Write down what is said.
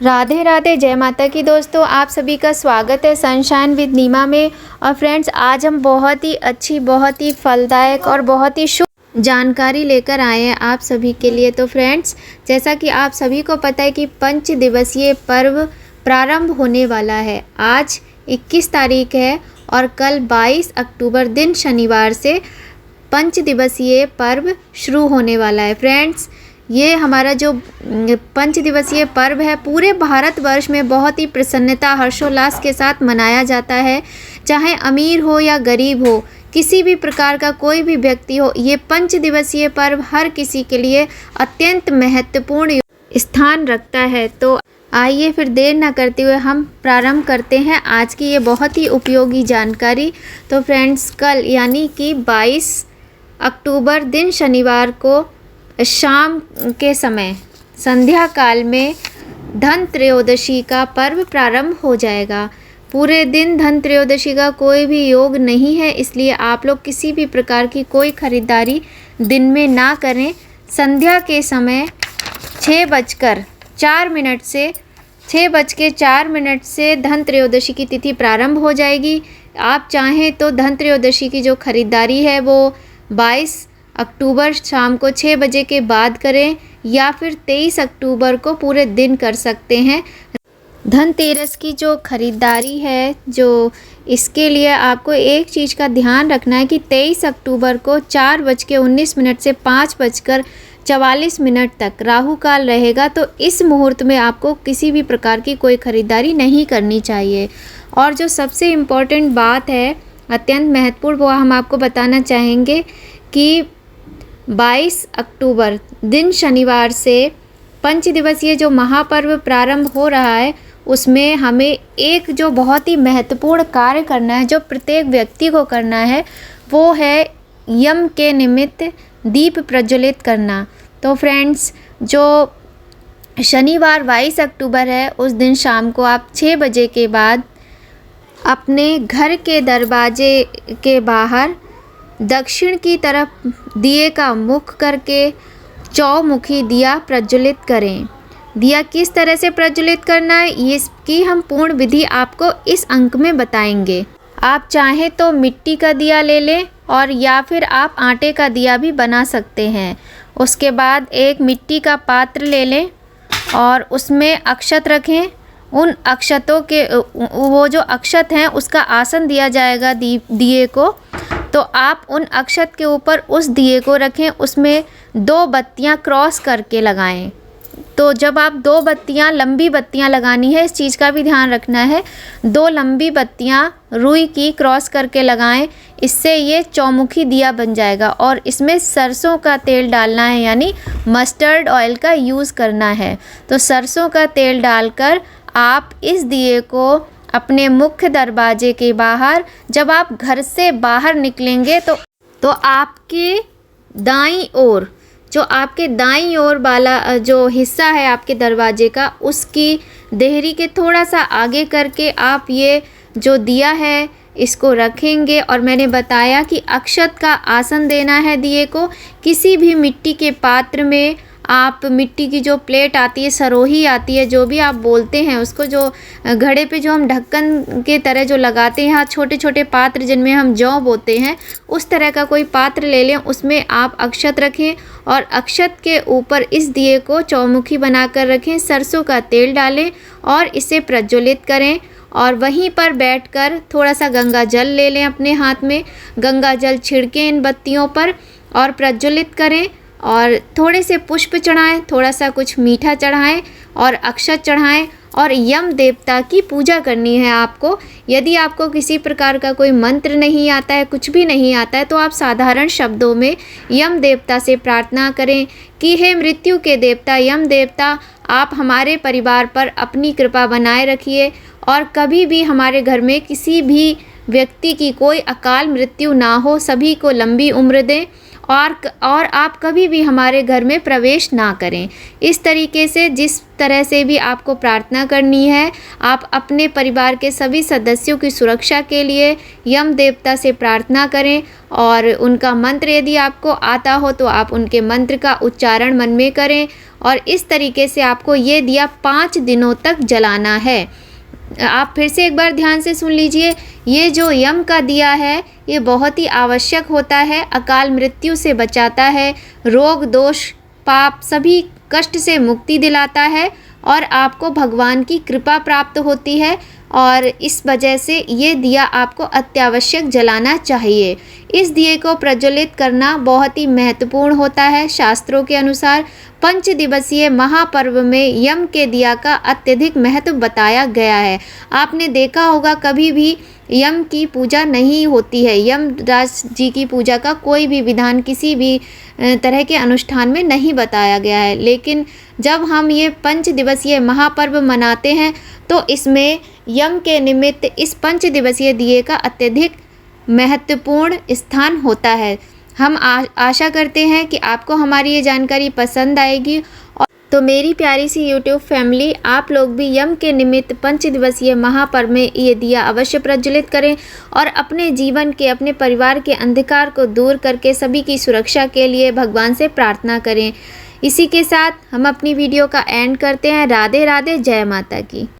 राधे राधे, जय माता की। दोस्तों, आप सभी का स्वागत है सनशाइन विद नीमा में। और फ्रेंड्स, आज हम बहुत ही अच्छी, बहुत ही फलदायक और बहुत ही शुभ जानकारी लेकर आए हैं आप सभी के लिए। तो फ्रेंड्स, जैसा कि आप सभी को पता है कि 5 दिवसीय पर्व प्रारंभ होने वाला है। आज 21 तारीख है और कल 22 अक्टूबर दिन शनिवार से 5 दिवसीय पर्व शुरू होने वाला है। फ्रेंड्स, ये हमारा जो 5 दिवसीय पर्व है पूरे भारतवर्ष में बहुत ही प्रसन्नता, हर्षोल्लास के साथ मनाया जाता है। चाहे अमीर हो या गरीब हो, किसी भी प्रकार का कोई भी व्यक्ति हो, ये 5 दिवसीय पर्व हर किसी के लिए अत्यंत महत्वपूर्ण स्थान रखता है। तो आइए फिर देर ना करते हुए हम प्रारंभ करते हैं आज की ये बहुत ही उपयोगी जानकारी। तो फ्रेंड्स, कल यानी कि 22 अक्टूबर दिन शनिवार को शाम के समय संध्या काल में धन त्रयोदशी का पर्व प्रारंभ हो जाएगा। पूरे दिन धन त्रयोदशी का कोई भी योग नहीं है, इसलिए आप लोग किसी भी प्रकार की कोई खरीदारी दिन में ना करें। संध्या के समय 6:04 से धन त्रयोदशी की तिथि प्रारंभ हो जाएगी। आप चाहें तो धन त्रयोदशी की जो खरीदारी है वो 22 अक्टूबर शाम को 6 बजे के बाद करें या फिर 23 अक्टूबर को पूरे दिन कर सकते हैं। धनतेरस की जो खरीदारी है, जो इसके लिए आपको एक चीज़ का ध्यान रखना है कि 23 अक्टूबर को 4:19 से 5:44 तक राहु काल रहेगा। तो इस मुहूर्त में आपको किसी भी प्रकार की कोई खरीदारी नहीं करनी चाहिए। और जो सबसे इम्पोर्टेंट बात है, अत्यंत महत्वपूर्ण, वो हम आपको बताना चाहेंगे कि 22 अक्टूबर दिन शनिवार से 5 दिवसीय जो महापर्व प्रारंभ हो रहा है, उसमें हमें एक जो बहुत ही महत्वपूर्ण कार्य करना है, जो प्रत्येक व्यक्ति को करना है, वो है यम के निमित्त दीप प्रज्वलित करना। तो फ्रेंड्स, जो शनिवार 22 अक्टूबर है, उस दिन शाम को आप 6 बजे के बाद अपने घर के दरवाजे के बाहर दक्षिण की तरफ दिए का मुख करके चौमुखी दिया प्रज्वलित करें। दिया किस तरह से प्रज्वलित करना है, इसकी हम पूर्ण विधि आपको इस अंक में बताएंगे। आप चाहें तो मिट्टी का दिया ले लें और या फिर आप आटे का दिया भी बना सकते हैं। उसके बाद एक मिट्टी का पात्र ले लें और उसमें अक्षत रखें। उन अक्षतों के वो जो अक्षत हैं उसका आसन दिया जाएगा दिए को। तो आप उन अक्षत के ऊपर उस दिए को रखें, उसमें 2 बत्तियां क्रॉस करके लगाएं। तो जब आप 2 बत्तियां, लंबी बत्तियां लगानी है, इस चीज़ का भी ध्यान रखना है। 2 लंबी बत्तियां रुई की क्रॉस करके लगाएं, इससे ये चौमुखी दिया बन जाएगा। और इसमें सरसों का तेल डालना है, यानी मस्टर्ड ऑयल का यूज़ करना है। तो सरसों का तेल डालकर आप इस दिए को अपने मुख्य दरवाजे के बाहर, जब आप घर से बाहर निकलेंगे तो आपके दाईं ओर, जो आपके दाईं ओर वाला जो हिस्सा है आपके दरवाजे का, उसकी देहरी के थोड़ा सा आगे करके आप ये जो दिया है इसको रखेंगे। और मैंने बताया कि अक्षत का आसन देना है दिए को। किसी भी मिट्टी के पात्र में आप मिट्टी की जो प्लेट आती है, सरोही आती है, जो भी आप बोलते हैं उसको, जो घड़े पे जो हम ढक्कन के तरह जो लगाते हैं, यहाँ छोटे छोटे पात्र जिनमें हम जौ बोते हैं, उस तरह का कोई पात्र ले लें, उसमें आप अक्षत रखें और अक्षत के ऊपर इस दिए को चौमुखी बनाकर रखें। सरसों का तेल डालें और इसे प्रज्वलित करें। और वहीं पर बैठकर थोड़ा सा गंगा जल ले लें अपने हाथ में, गंगा जल छिड़कें इन बत्तियों पर और प्रज्वलित करें। और थोड़े से पुष्प चढ़ाएं, थोड़ा सा कुछ मीठा चढ़ाएं और अक्षत चढ़ाएं। और यम देवता की पूजा करनी है आपको। यदि आपको किसी प्रकार का कोई मंत्र नहीं आता है, कुछ भी नहीं आता है, तो आप साधारण शब्दों में यम देवता से प्रार्थना करें कि हे मृत्यु के देवता, यम देवता, आप हमारे परिवार पर अपनी कृपा बनाए रखिए और कभी भी हमारे घर में किसी भी व्यक्ति की कोई अकाल मृत्यु ना हो, सभी को लंबी उम्र दें और आप कभी भी हमारे घर में प्रवेश ना करें। इस तरीके से जिस तरह से भी आपको प्रार्थना करनी है, आप अपने परिवार के सभी सदस्यों की सुरक्षा के लिए यम देवता से प्रार्थना करें और उनका मंत्र यदि आपको आता हो तो आप उनके मंत्र का उच्चारण मन में करें और इस तरीके से आपको ये दिया 5 दिनों तक जलाना है। आप फिर से एक बार ध्यान से सुन लीजिए, ये जो यम का दिया है ये बहुत ही आवश्यक होता है, अकाल मृत्यु से बचाता है, रोग दोष पाप सभी कष्ट से मुक्ति दिलाता है और आपको भगवान की कृपा प्राप्त होती है और इस वजह से ये दिया आपको अत्यावश्यक जलाना चाहिए। इस दिए को प्रज्वलित करना बहुत ही महत्वपूर्ण होता है। शास्त्रों के अनुसार 5 दिवसीय महापर्व में यम के दिया का अत्यधिक महत्व बताया गया है। आपने देखा होगा कभी भी यम की पूजा नहीं होती है, यमराज जी की पूजा का कोई भी विधान किसी भी तरह के अनुष्ठान में नहीं बताया गया है, लेकिन जब हम ये 5 दिवसीय महापर्व मनाते हैं तो इसमें यम के निमित्त इस 5 दिवसीय दिए का अत्यधिक महत्वपूर्ण स्थान होता है। हम आशा करते हैं कि आपको हमारी ये जानकारी पसंद आएगी। और तो मेरी प्यारी सी YouTube फैमिली, आप लोग भी यम के निमित्त 5 दिवसीय महापर्व में ये दिया अवश्य प्रज्वलित करें और अपने जीवन के, अपने परिवार के अंधकार को दूर करके सभी की सुरक्षा के लिए भगवान से प्रार्थना करें। इसी के साथ हम अपनी वीडियो का एंड करते हैं। राधे राधे, जय माता की।